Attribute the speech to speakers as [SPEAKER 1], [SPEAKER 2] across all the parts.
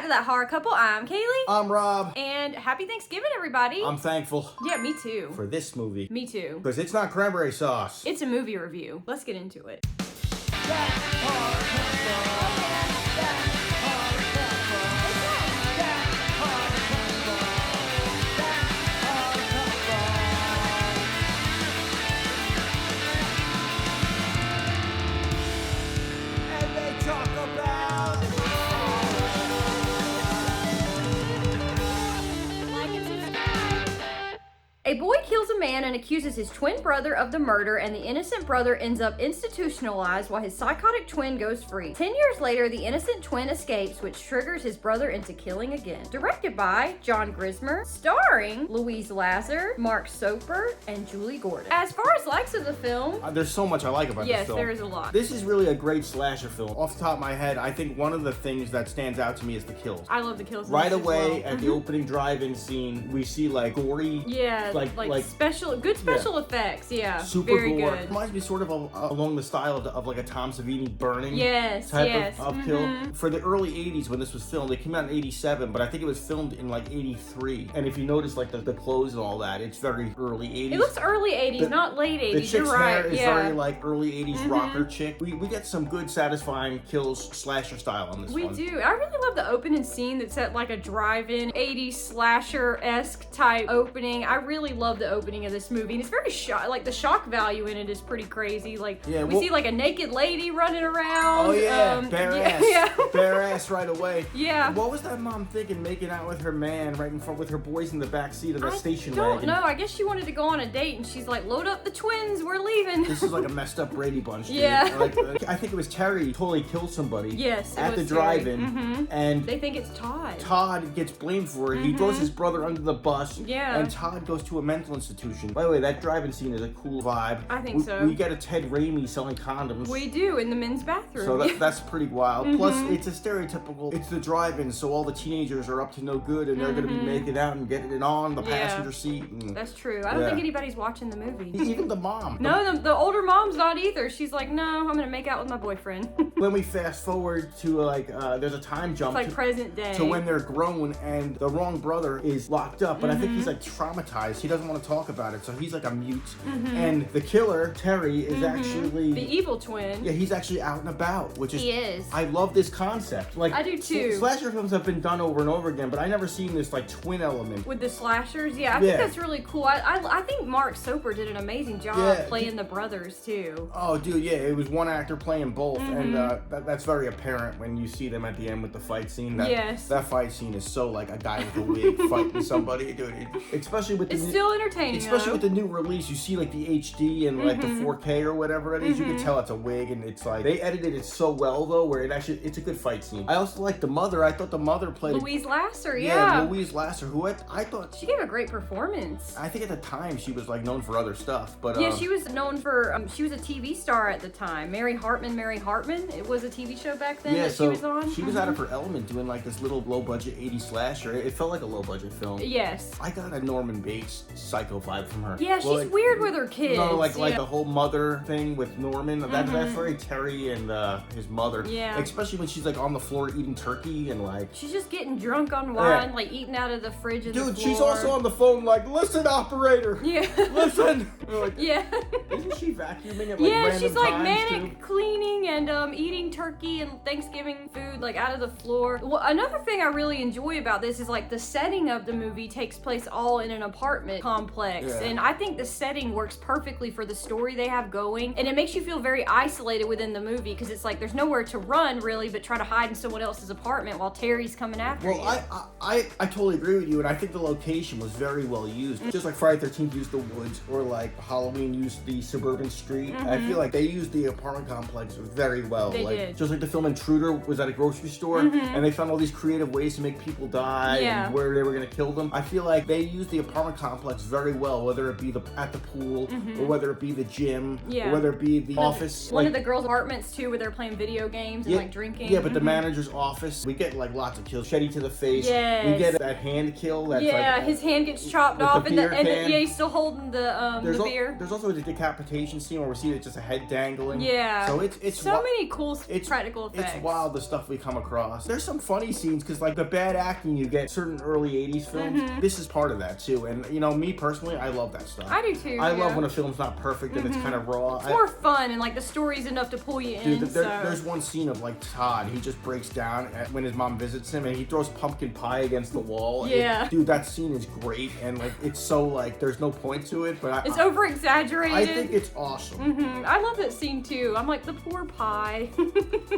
[SPEAKER 1] to That Horror Couple. I'm Kaylee.
[SPEAKER 2] I'm Rob.
[SPEAKER 1] And happy Thanksgiving, everybody.
[SPEAKER 2] I'm thankful.
[SPEAKER 1] Yeah, me too.
[SPEAKER 2] For this movie.
[SPEAKER 1] Me too.
[SPEAKER 2] Because it's not cranberry sauce.
[SPEAKER 1] It's a movie review. Let's get into it. A boy kills a man and accuses his twin brother of the murder, and the innocent brother ends up institutionalized while his psychotic twin goes free. 10 years later, the innocent twin escapes, which triggers his brother into killing again. Directed by John Grissmer, starring Louise Lasser, Mark Soper, and Julie Gordon. As far as likes of the film,
[SPEAKER 2] There's so much I like about this film.
[SPEAKER 1] Yes, there is a lot.
[SPEAKER 2] This is really a great slasher film. Off the top of my head, I think one of the things that stands out to me is the kills.
[SPEAKER 1] I love the kills.
[SPEAKER 2] Right away at the opening drive-in scene, we see like gory,
[SPEAKER 1] like special effects. Yeah,
[SPEAKER 2] super
[SPEAKER 1] very
[SPEAKER 2] gore.
[SPEAKER 1] good.
[SPEAKER 2] Reminds me sort of along the style of like a Tom Savini burning
[SPEAKER 1] Yes,
[SPEAKER 2] of kill. For the early 80s when this was filmed, it came out in 87, but I think it was filmed in like 83. And if you notice like the clothes and all that, it's very early 80s.
[SPEAKER 1] It looks early 80s, not late 80s.
[SPEAKER 2] The chick's
[SPEAKER 1] You're right.
[SPEAKER 2] hair is very like early 80s rocker chick. We get some good satisfying kills slasher style on this one.
[SPEAKER 1] We do. I really love the opening scene that's at like a drive-in 80s slasher-esque type opening. I really love the opening of this movie, and it's very like the shock value in it is pretty crazy. Like we see like a naked lady running around.
[SPEAKER 2] Oh yeah, bare ass.
[SPEAKER 1] Yeah.
[SPEAKER 2] Bare ass right away.
[SPEAKER 1] Yeah.
[SPEAKER 2] What was that mom thinking, making out with her man right in front with her boys in the back seat of the station
[SPEAKER 1] wagon?
[SPEAKER 2] wagon?
[SPEAKER 1] No, I guess she wanted to go on a date, and she's like, "Load up the twins, we're leaving."
[SPEAKER 2] This is like a messed up Brady Bunch. Dude.
[SPEAKER 1] Yeah.
[SPEAKER 2] Like, I think it was Terry totally killed somebody.
[SPEAKER 1] Yes.
[SPEAKER 2] At the drive-in, and
[SPEAKER 1] they think it's Todd.
[SPEAKER 2] Todd gets blamed for it. He throws his brother under the bus.
[SPEAKER 1] Yeah.
[SPEAKER 2] And Todd goes to a mental institution. By the way, that drive-in scene is a cool vibe.
[SPEAKER 1] I think so.
[SPEAKER 2] We get a Ted Raimi selling condoms.
[SPEAKER 1] We do in the men's bathroom.
[SPEAKER 2] So that's pretty wild. Plus, it's a stereotypical. It's the drive-in, so all the teenagers are up to no good, and they're going to be making out and getting it on the passenger seat. And,
[SPEAKER 1] that's true. I don't think anybody's watching the movie.
[SPEAKER 2] Even the mom.
[SPEAKER 1] No, the older mom's not either. She's like, no, I'm going to make out with my boyfriend.
[SPEAKER 2] When we fast forward to like, there's a time jump.
[SPEAKER 1] It's like present day.
[SPEAKER 2] To when they're grown and the wrong brother is locked up, but I think he's like traumatized. He doesn't want to talk about it, so he's like a mute. And the killer, Terry, is actually
[SPEAKER 1] the evil twin.
[SPEAKER 2] Yeah, he's actually out and about, which is
[SPEAKER 1] he is.
[SPEAKER 2] I love this concept. Like
[SPEAKER 1] I do too.
[SPEAKER 2] Slasher films have been done over and over again, but I never seen this like twin element
[SPEAKER 1] with the slashers. Yeah, I think that's really cool. I think Mark Soper did an amazing job playing the brothers too.
[SPEAKER 2] Oh, dude, yeah, it was one actor playing both, and that's very apparent when you see them at the end with the fight scene. That fight scene is so like a guy with a wig fighting somebody, dude. Especially with
[SPEAKER 1] it's still entertaining.
[SPEAKER 2] Especially with the new release, you see like the HD and like the 4K or whatever it is. You can tell it's a wig, and it's like they edited it so well though, where it's a good fight scene. I also like the mother. I thought the mother played
[SPEAKER 1] Louise Lasser.
[SPEAKER 2] Yeah, Louise Lasser, who I thought
[SPEAKER 1] she gave a great performance.
[SPEAKER 2] I think at the time she was like known for other stuff, but
[SPEAKER 1] yeah, she was known for she was a TV star at the time. Mary Hartman. It was a TV show back then that she was on.
[SPEAKER 2] She was out of her element doing like this little low budget 80s slasher. It felt like a low budget film.
[SPEAKER 1] Yes.
[SPEAKER 2] I got a Norman Bates psycho vibe from her.
[SPEAKER 1] Yeah, she's weird with her kids.
[SPEAKER 2] No, like the whole mother thing with Norman. That's very Terry and his mother.
[SPEAKER 1] Yeah.
[SPEAKER 2] Especially when she's like on the floor eating turkey and like
[SPEAKER 1] she's just getting drunk on wine, like eating out of the fridge.
[SPEAKER 2] Dude, she's also on the phone like, listen, operator.
[SPEAKER 1] Yeah.
[SPEAKER 2] Listen. Like,
[SPEAKER 1] yeah.
[SPEAKER 2] Isn't she vacuuming at like random
[SPEAKER 1] she's like
[SPEAKER 2] manic
[SPEAKER 1] too? Cleaning and eating turkey and Thanksgiving food like out of the floor. Well, another thing I really enjoy about this is like the setting of the movie takes place all in an apartment complex, and I think the setting works perfectly for the story they have going, and it makes you feel very isolated within the movie because it's like there's nowhere to run really but try to hide in someone else's apartment while Terry's coming after you.
[SPEAKER 2] Well, I totally agree with you, and I think the location was very well used. Just like Friday the 13th used the woods, or like Halloween used the suburban street. I feel like they used the apartment complex very well.
[SPEAKER 1] They
[SPEAKER 2] like,
[SPEAKER 1] did.
[SPEAKER 2] Just like the film Intruder was at a grocery store, and they found all these creative ways to make people die and where they were going to kill them. I feel like they used the apartment complex very well hotel, whether it be at the pool, or whether it be the gym,
[SPEAKER 1] Yeah.
[SPEAKER 2] or whether it be the office.
[SPEAKER 1] One of the girls' apartments too, where they're playing video games and like drinking.
[SPEAKER 2] Yeah, but the manager's office, we get like lots of kills. Shetty to the face.
[SPEAKER 1] Yes.
[SPEAKER 2] We get that hand kill. That's
[SPEAKER 1] yeah,
[SPEAKER 2] like,
[SPEAKER 1] his hand gets chopped
[SPEAKER 2] with
[SPEAKER 1] off,
[SPEAKER 2] the
[SPEAKER 1] and
[SPEAKER 2] beer can.
[SPEAKER 1] yeah, he's still holding the beer.
[SPEAKER 2] There's also the decapitation scene where we see it's just a head dangling.
[SPEAKER 1] Yeah.
[SPEAKER 2] So it's
[SPEAKER 1] so many cool practical effects.
[SPEAKER 2] It's wild the stuff we come across. There's some funny scenes because like the bad acting you get certain early 80s films, this is part of that too. And you know, me personally, I love that stuff.
[SPEAKER 1] I do too.
[SPEAKER 2] I love when a film's not perfect and it's kind of raw.
[SPEAKER 1] It's more fun and like the story's enough to pull you in.
[SPEAKER 2] There's one scene of like Todd, he just breaks down when his mom visits him and he throws pumpkin pie against the wall.
[SPEAKER 1] Yeah.
[SPEAKER 2] Dude, that scene is great and like it's so like there's no point to it, but
[SPEAKER 1] it's over exaggerated.
[SPEAKER 2] I think it's awesome.
[SPEAKER 1] I love that scene too. I'm like, the poor pie.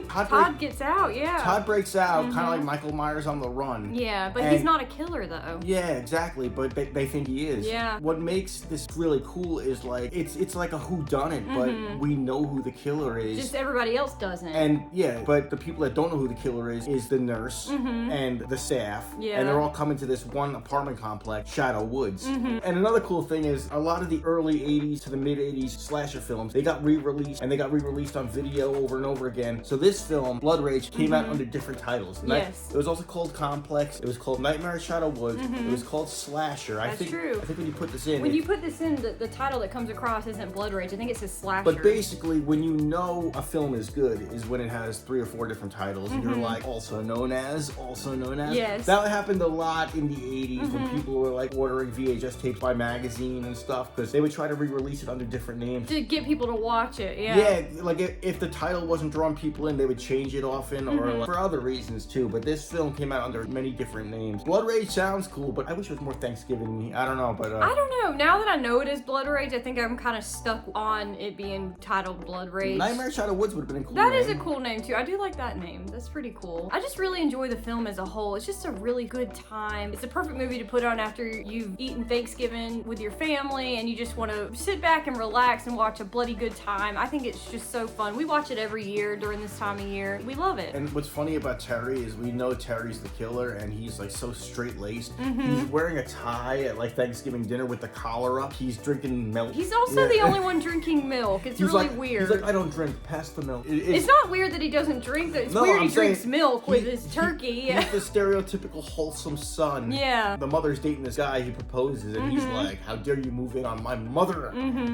[SPEAKER 1] Todd gets out, yeah.
[SPEAKER 2] Todd breaks out, kind of like Michael Myers on the run.
[SPEAKER 1] Yeah, but he's not a killer though.
[SPEAKER 2] Yeah, exactly. But they think he is.
[SPEAKER 1] Yeah.
[SPEAKER 2] What makes this really cool is like it's like a whodunit, but we know who the killer is.
[SPEAKER 1] Just everybody else doesn't.
[SPEAKER 2] And yeah, but the people that don't know who the killer is the nurse and the staff.
[SPEAKER 1] Yeah.
[SPEAKER 2] And they're all coming to this one apartment complex, Shadow Woods. And another cool thing is a lot of the early 80s to the mid 80s slasher films, they got re-released and they got re-released on video over and over again. So this film, Blood Rage, came out under different titles.
[SPEAKER 1] Yes.
[SPEAKER 2] It was also called Complex. It was called Nightmare at Shadow Woods. It was called Slasher.
[SPEAKER 1] That's true.
[SPEAKER 2] I think when you put this in,
[SPEAKER 1] when you put this in, the title that comes across isn't Blood Rage. I think it says Slasher.
[SPEAKER 2] But basically, when you know a film is good, is when it has 3 or 4 different titles, and you're like, also known as.
[SPEAKER 1] Yes.
[SPEAKER 2] That happened a lot in the 80s when people were like ordering VHS tapes by magazine and stuff, because they would try to re-release it under different names.
[SPEAKER 1] To get people to watch it, yeah.
[SPEAKER 2] Yeah, like if the title wasn't drawing people in, they would change it often, or like, for other reasons too. But this film came out under many different names. Blood Rage sounds cool, but I wish it was more Thanksgiving. I don't know, but
[SPEAKER 1] I don't know. Now that I know it is Blood Rage, I think I'm kind of stuck on it being titled Blood Rage.
[SPEAKER 2] Nightmare at Shadow Woods would have been a cool
[SPEAKER 1] That
[SPEAKER 2] name.
[SPEAKER 1] is a cool name too. I do like that name. That's pretty cool. I just really enjoy the film as a whole. It's just a really good time. It's a perfect movie to put on after you've eaten Thanksgiving with your family and you just want to sit back and relax and watch a bloody good time. I think it's just so fun. We watch it every year during this time of year. We love it.
[SPEAKER 2] And what's funny about Terry is we know Terry's the killer and he's like so straight-laced. He's wearing a tie at like Thanksgiving dinner with the collar up. He's drinking milk.
[SPEAKER 1] He's also the only one drinking milk. It's really weird.
[SPEAKER 2] He's like, I don't drink. Pass the milk.
[SPEAKER 1] It's not weird that he doesn't drink. It's weird he drinks milk with his turkey.
[SPEAKER 2] He's the stereotypical wholesome son.
[SPEAKER 1] Yeah.
[SPEAKER 2] The mother's dating this guy. He proposes and he's like, how dare you move in on my mother?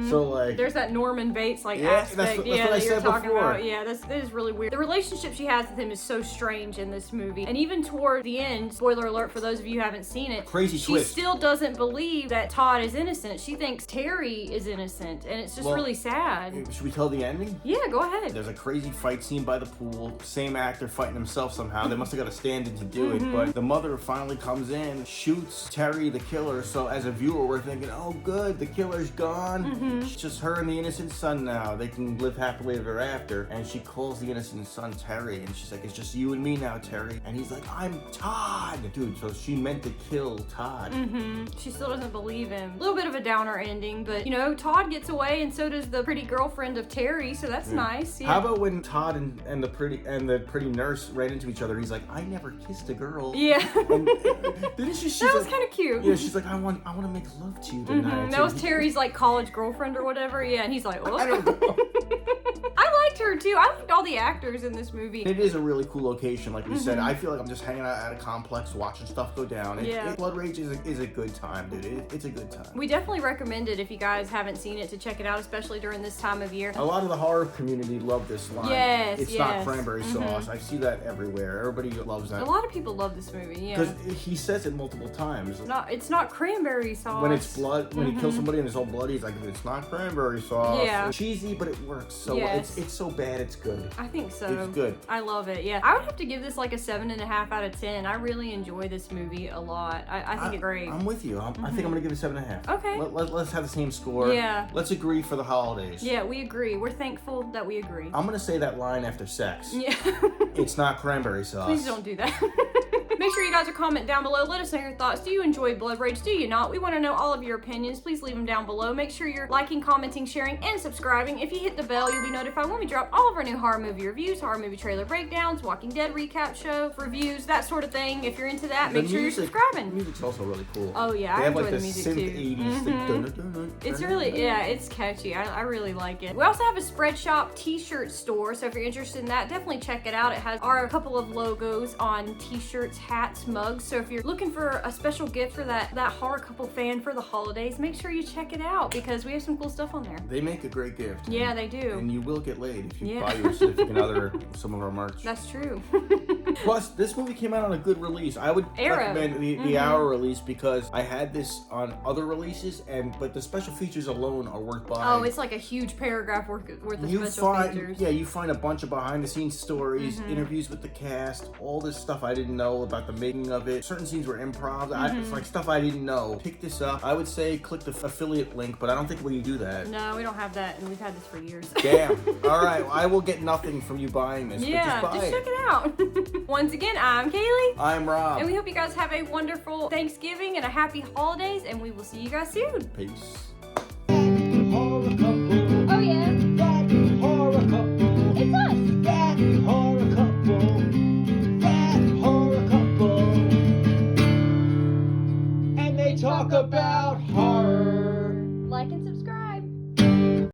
[SPEAKER 2] So like,
[SPEAKER 1] there's that Norman Bates like
[SPEAKER 2] that's
[SPEAKER 1] aspect.
[SPEAKER 2] what I
[SPEAKER 1] that you're
[SPEAKER 2] said
[SPEAKER 1] talking
[SPEAKER 2] before.
[SPEAKER 1] about. Yeah, that is really weird. The relationship she has with him is so strange in this movie. And even toward the end, spoiler alert for those of you who haven't seen it,
[SPEAKER 2] crazy twist.
[SPEAKER 1] She still doesn't believe that Todd is innocent. She thinks Terry is innocent, and it's just really sad.
[SPEAKER 2] Should we tell the ending?
[SPEAKER 1] Yeah, go ahead.
[SPEAKER 2] There's a crazy fight scene by the pool. Same actor fighting himself somehow. They must have got a stand-in to do it. But the mother finally comes in, shoots Terry, the killer. So as a viewer, we're thinking, oh good, the killer's gone. It's just her and the innocent son now. They can live happily ever after. And she calls the innocent son Terry. And she's like, it's just you and me now, Terry. And he's like, I'm Todd. Dude, so she meant to kill Todd.
[SPEAKER 1] She still doesn't believe him. A little bit of a downer ending, but you know, Todd gets away and so does the pretty girlfriend of Terry, so that's nice. Yeah.
[SPEAKER 2] How about when Todd and the pretty nurse ran into each other? He's like, I never kissed a girl.
[SPEAKER 1] Yeah.
[SPEAKER 2] And, didn't she?
[SPEAKER 1] That was kind of cute.
[SPEAKER 2] Yeah, she's like, I want to make love to you tonight.
[SPEAKER 1] That was Terry's like college girlfriend or whatever. Yeah, and he's like, oh.
[SPEAKER 2] I don't know.
[SPEAKER 1] I liked her too. I liked all the actors in this movie.
[SPEAKER 2] It is a really cool location, like we said. I feel like I'm just hanging out at a complex watching stuff go down. Blood Rage is a good time, dude. It's a good time.
[SPEAKER 1] We definitely recommend it if you guys haven't seen it to check it out, especially during this time of year.
[SPEAKER 2] A lot of the horror community love this line.
[SPEAKER 1] Yes,
[SPEAKER 2] it's not cranberry sauce. I see that everywhere. Everybody loves that.
[SPEAKER 1] A lot of people love this movie, yeah.
[SPEAKER 2] Because he says it multiple times.
[SPEAKER 1] It's not cranberry sauce.
[SPEAKER 2] When it's blood, when he kills somebody and it's all bloody, he's like, it's not cranberry sauce.
[SPEAKER 1] Yeah.
[SPEAKER 2] It's cheesy, but it works. So it's so bad, it's good.
[SPEAKER 1] I think so.
[SPEAKER 2] It's good.
[SPEAKER 1] I love it, yeah. I would have to give this like a 7.5 out of 10. I really enjoy this movie a lot. I think it's great.
[SPEAKER 2] I'm with you. I think I'm going to give it 7.5.
[SPEAKER 1] Okay.
[SPEAKER 2] Let's have the same score.
[SPEAKER 1] Yeah.
[SPEAKER 2] Let's agree for the holidays.
[SPEAKER 1] Yeah, we agree. We're thankful that we agree.
[SPEAKER 2] I'm going to say that line after sex.
[SPEAKER 1] Yeah.
[SPEAKER 2] It's not cranberry sauce.
[SPEAKER 1] Please don't do that. Make sure you guys are commenting down below. Let us know your thoughts. Do you enjoy Blood Rage? Do you not? We want to know all of your opinions. Please leave them down below. Make sure you're liking, commenting, sharing, and subscribing. If you hit the bell, you'll be notified when we drop all of our new horror movie reviews, horror movie trailer breakdowns, Walking Dead recap show reviews, that sort of thing. If you're into that, make sure you're subscribing.
[SPEAKER 2] The music's also really cool.
[SPEAKER 1] Oh yeah, I enjoy the music too.
[SPEAKER 2] 80s.
[SPEAKER 1] It's really, yeah, it's catchy. I really like it. We also have a Spread Shop t-shirt store, so if you're interested in that, definitely check it out. It has a couple of logos on t-shirts, hats, mugs. So if you're looking for a special gift for that horror couple fan for the holidays, make sure you check it out because we have some cool stuff on there.
[SPEAKER 2] They make a great gift.
[SPEAKER 1] Yeah, they do.
[SPEAKER 2] And you will get laid if you buy your significant other some of our merch.
[SPEAKER 1] That's true.
[SPEAKER 2] Plus, this movie came out on a good release. I would recommend the Arrow release because I had this on other releases, but the special features alone are worth buying.
[SPEAKER 1] Oh, it's like a huge paragraph worth of special features.
[SPEAKER 2] Yeah, you find a bunch of behind-the-scenes stories, interviews with the cast, all this stuff I didn't know about the making of it. Certain scenes were improv. It's like stuff I didn't know. Pick this up. I would say click the affiliate link, but I don't think we do that.
[SPEAKER 1] No, we don't have that, and we've had this for years.
[SPEAKER 2] Damn. All right, well, I will get nothing from you buying this.
[SPEAKER 1] Yeah,
[SPEAKER 2] but just
[SPEAKER 1] check it out. Once again, I'm Kaylee.
[SPEAKER 2] I'm Rob.
[SPEAKER 1] And we hope you guys have a wonderful Thanksgiving and a happy holidays, and we will see you guys soon.
[SPEAKER 2] Peace.